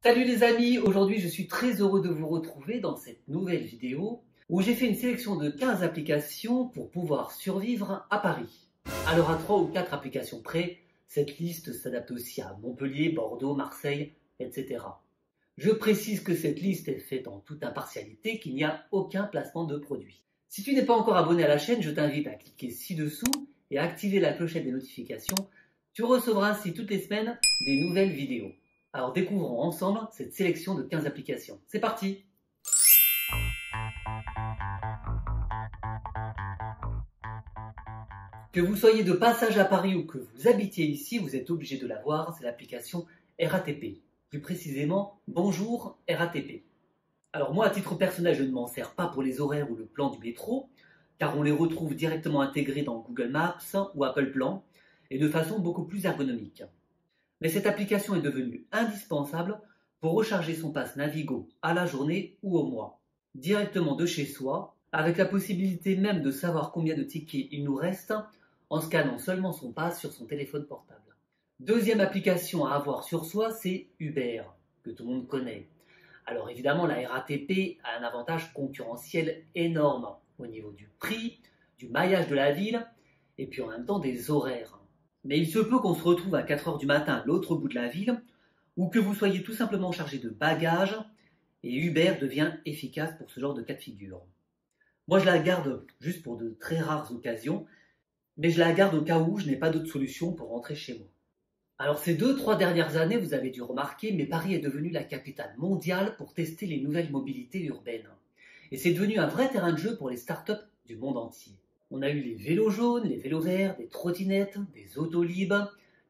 Salut les amis, aujourd'hui je suis très heureux de vous retrouver dans cette nouvelle vidéo où j'ai fait une sélection de 15 applications pour pouvoir survivre à Paris. Alors à 3 ou 4 applications près, cette liste s'adapte aussi à Montpellier, Bordeaux, Marseille, etc. Je précise que cette liste est faite en toute impartialité, qu'il n'y a aucun placement de produit. Si tu n'es pas encore abonné à la chaîne, je t'invite à cliquer ci-dessous et à activer la clochette des notifications. Tu recevras ainsi toutes les semaines des nouvelles vidéos. Alors découvrons ensemble cette sélection de 15 applications. C'est parti! Que vous soyez de passage à Paris ou que vous habitiez ici, vous êtes obligé de la voir, c'est l'application RATP. Plus précisément, Bonjour RATP. Alors moi, à titre personnel, je ne m'en sers pas pour les horaires ou le plan du métro, car on les retrouve directement intégrés dans Google Maps ou Apple Plan, et de façon beaucoup plus ergonomique. Mais cette application est devenue indispensable pour recharger son pass Navigo à la journée ou au mois, directement de chez soi, avec la possibilité même de savoir combien de tickets il nous reste en scannant seulement son pass sur son téléphone portable. Deuxième application à avoir sur soi, c'est Uber, que tout le monde connaît. Alors évidemment, la RATP a un avantage concurrentiel énorme au niveau du prix, du maillage de la ville, et puis en même temps des horaires. Mais il se peut qu'on se retrouve à 4 heures du matin à l'autre bout de la ville, ou que vous soyez tout simplement chargé de bagages, et Uber devient efficace pour ce genre de cas de figure. Moi je la garde juste pour de très rares occasions, mais je la garde au cas où je n'ai pas d'autre solution pour rentrer chez moi. Alors ces 2-3 dernières années, vous avez dû remarquer, mais Paris est devenue la capitale mondiale pour tester les nouvelles mobilités urbaines. Et c'est devenu un vrai terrain de jeu pour les startups du monde entier. On a eu les vélos jaunes, les vélos verts, des trottinettes, des autolib,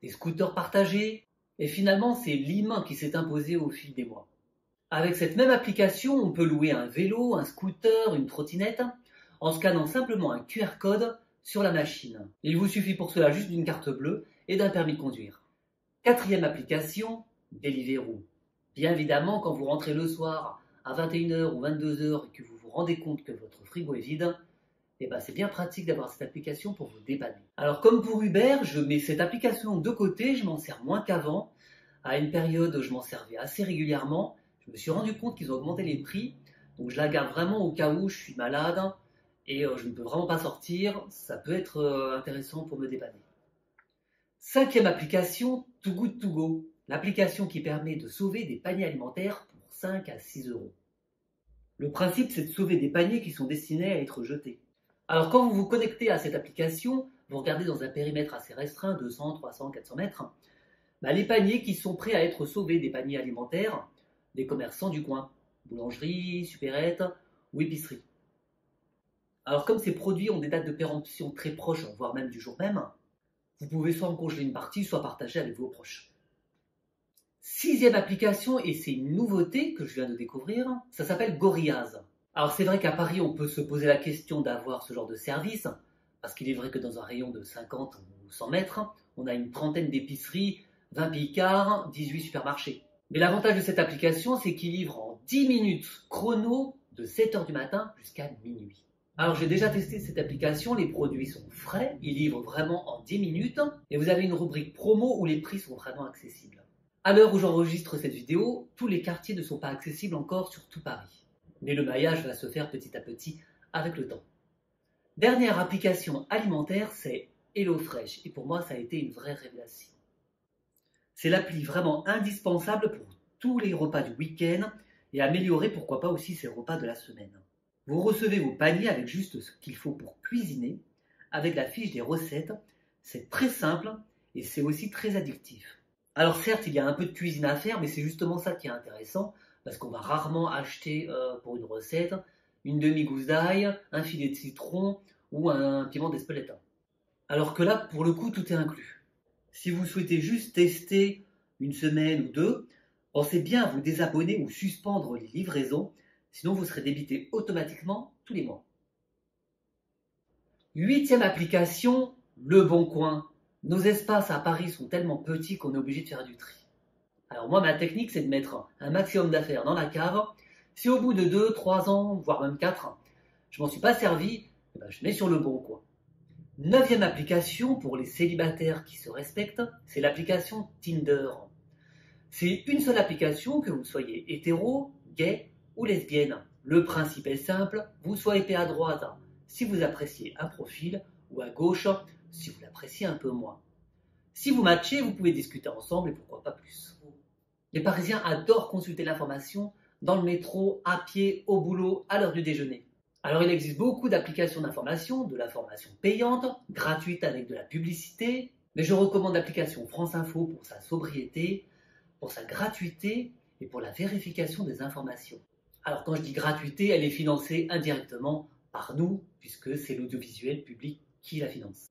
des scooters partagés. Et finalement, c'est l'humain qui s'est imposé au fil des mois. Avec cette même application, on peut louer un vélo, un scooter, une trottinette, en scannant simplement un QR code sur la machine. Il vous suffit pour cela juste d'une carte bleue et d'un permis de conduire. Quatrième application, Deliveroo. Bien évidemment, quand vous rentrez le soir à 21 h ou 22 h et que vous vous rendez compte que votre frigo est vide, c'est bien pratique d'avoir cette application pour vous dépanner. Alors comme pour Uber, je mets cette application de côté, je m'en sers moins qu'avant. À une période, je m'en servais assez régulièrement. Je me suis rendu compte qu'ils ont augmenté les prix, donc je la garde vraiment au cas où je suis malade et je ne peux vraiment pas sortir. Ça peut être intéressant pour me dépanner. Cinquième application, Too Good To Go. L'application qui permet de sauver des paniers alimentaires pour 5 à 6 euros. Le principe, c'est de sauver des paniers qui sont destinés à être jetés. Alors quand vous vous connectez à cette application, vous regardez dans un périmètre assez restreint, 200, 300, 400 mètres, les paniers qui sont prêts à être sauvés, des paniers alimentaires, des commerçants du coin, boulangerie, supérette ou épicerie. Alors comme ces produits ont des dates de péremption très proches, voire même du jour même, vous pouvez soit en congeler une partie, soit partager avec vos proches. Sixième application, et c'est une nouveauté que je viens de découvrir, ça s'appelle Gorillaz. Alors c'est vrai qu'à Paris, on peut se poser la question d'avoir ce genre de service, parce qu'il est vrai que dans un rayon de 50 ou 100 mètres, on a une trentaine d'épiceries, 20 picards, 18 supermarchés. Mais l'avantage de cette application, c'est qu'il livre en 10 minutes chrono de 7 h du matin jusqu'à minuit. Alors j'ai déjà testé cette application, les produits sont frais, ils livrent vraiment en 10 minutes, et vous avez une rubrique promo où les prix sont vraiment accessibles. À l'heure où j'enregistre cette vidéo, tous les quartiers ne sont pas accessibles encore sur tout Paris. Mais le maillage va se faire petit à petit avec le temps. Dernière application alimentaire, c'est HelloFresh. Et pour moi, ça a été une vraie révélation. C'est l'appli vraiment indispensable pour tous les repas du week-end et améliorer pourquoi pas aussi ces repas de la semaine. Vous recevez vos paniers avec juste ce qu'il faut pour cuisiner, avec la fiche des recettes. C'est très simple et c'est aussi très addictif. Alors certes, il y a un peu de cuisine à faire, mais c'est justement ça qui est intéressant, parce qu'on va rarement acheter pour une recette une demi-gousse d'ail, un filet de citron ou un piment d'Espeleta. Alors que là, pour le coup, tout est inclus. Si vous souhaitez juste tester une semaine ou deux, pensez bien à vous désabonner ou suspendre les livraisons, sinon vous serez débité automatiquement tous les mois. Huitième application, Le Bon Coin. Nos espaces à Paris sont tellement petits qu'on est obligé de faire du tri. Alors moi, ma technique, c'est de mettre un maximum d'affaires dans la cave. Si au bout de 2, 3 ans, voire même 4, je m'en suis pas servi, je mets sur Le Bon Coin. Neuvième application pour les célibataires qui se respectent, c'est l'application Tinder. C'est une seule application, que vous soyez hétéro, gay ou lesbienne. Le principe est simple, vous swipez à droite si vous appréciez un profil ou à gauche si vous l'appréciez un peu moins. Si vous matchez, vous pouvez discuter ensemble et pourquoi pas plus. Les Parisiens adorent consulter l'information dans le métro, à pied, au boulot, à l'heure du déjeuner. Alors il existe beaucoup d'applications d'information, de l'information payante, gratuite avec de la publicité, mais je recommande l'application France Info pour sa sobriété, pour sa gratuité et pour la vérification des informations. Alors quand je dis gratuité, elle est financée indirectement par nous, puisque c'est l'audiovisuel public qui la finance.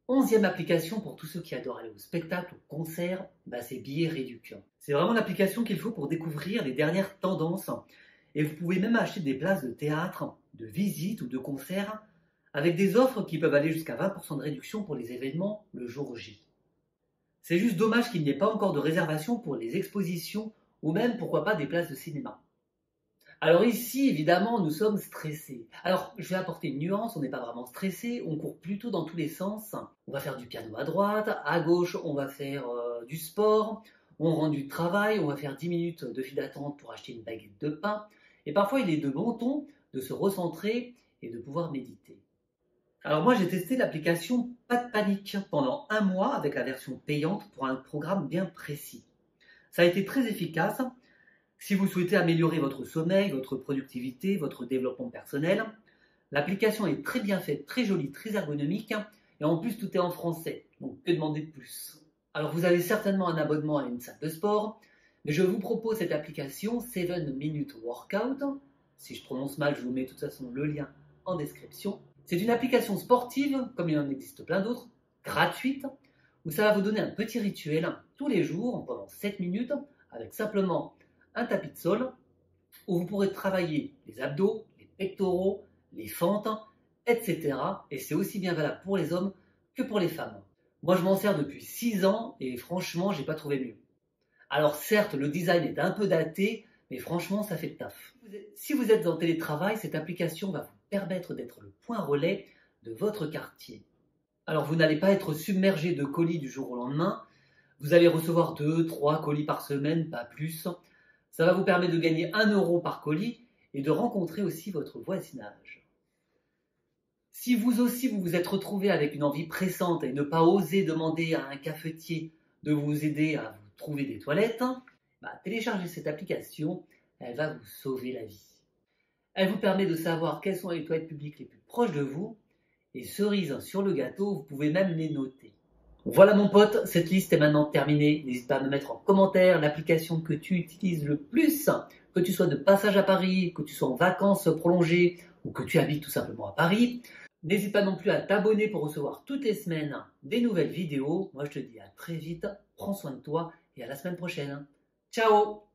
11e application pour tous ceux qui adorent aller au spectacle, au concert, c'est Billets Réduction. C'est vraiment l'application qu'il faut pour découvrir les dernières tendances. Et vous pouvez même acheter des places de théâtre, de visite ou de concert avec des offres qui peuvent aller jusqu'à 20% de réduction pour les événements le jour J. C'est juste dommage qu'il n'y ait pas encore de réservation pour les expositions ou même, pourquoi pas, des places de cinéma. Alors ici, évidemment, nous sommes stressés. Alors, je vais apporter une nuance, on n'est pas vraiment stressé, on court plutôt dans tous les sens. On va faire du piano à droite, à gauche, on va faire du sport, on rentre du travail, on va faire 10 minutes de file d'attente pour acheter une baguette de pain. Et parfois, il est de bon ton de se recentrer et de pouvoir méditer. Alors moi, j'ai testé l'application Pas de panique pendant 1 mois avec la version payante pour un programme bien précis. Ça a été très efficace. Si vous souhaitez améliorer votre sommeil, votre productivité, votre développement personnel, l'application est très bien faite, très jolie, très ergonomique, et en plus tout est en français, donc que demander de plus? Alors vous avez certainement un abonnement à une salle de sport, mais je vous propose cette application 7 Minute Workout. Si je prononce mal, je vous mets de toute façon le lien en description. C'est une application sportive, comme il en existe plein d'autres, gratuite, où ça va vous donner un petit rituel tous les jours pendant 7 minutes, avec simplement un tapis de sol où vous pourrez travailler les abdos, les pectoraux, les fentes, etc. Et c'est aussi bien valable pour les hommes que pour les femmes. Moi, je m'en sers depuis 6 ans et franchement, j'ai pas trouvé mieux. Alors certes, le design est un peu daté, mais franchement, ça fait le taf. Si vous êtes en télétravail, cette application va vous permettre d'être le point relais de votre quartier. Alors vous n'allez pas être submergé de colis du jour au lendemain. Vous allez recevoir 2-3 colis par semaine, pas plus. Ça va vous permettre de gagner 1 euro par colis et de rencontrer aussi votre voisinage. Si vous aussi vous vous êtes retrouvé avec une envie pressante et ne pas oser demander à un cafetier de vous aider à vous trouver des toilettes, téléchargez cette application, elle va vous sauver la vie. Elle vous permet de savoir quelles sont les toilettes publiques les plus proches de vous et cerise sur le gâteau, vous pouvez même les noter. Voilà mon pote, cette liste est maintenant terminée. N'hésite pas à me mettre en commentaire l'application que tu utilises le plus, que tu sois de passage à Paris, que tu sois en vacances prolongées ou que tu habites tout simplement à Paris. N'hésite pas non plus à t'abonner pour recevoir toutes les semaines des nouvelles vidéos. Moi je te dis à très vite, prends soin de toi et à la semaine prochaine. Ciao!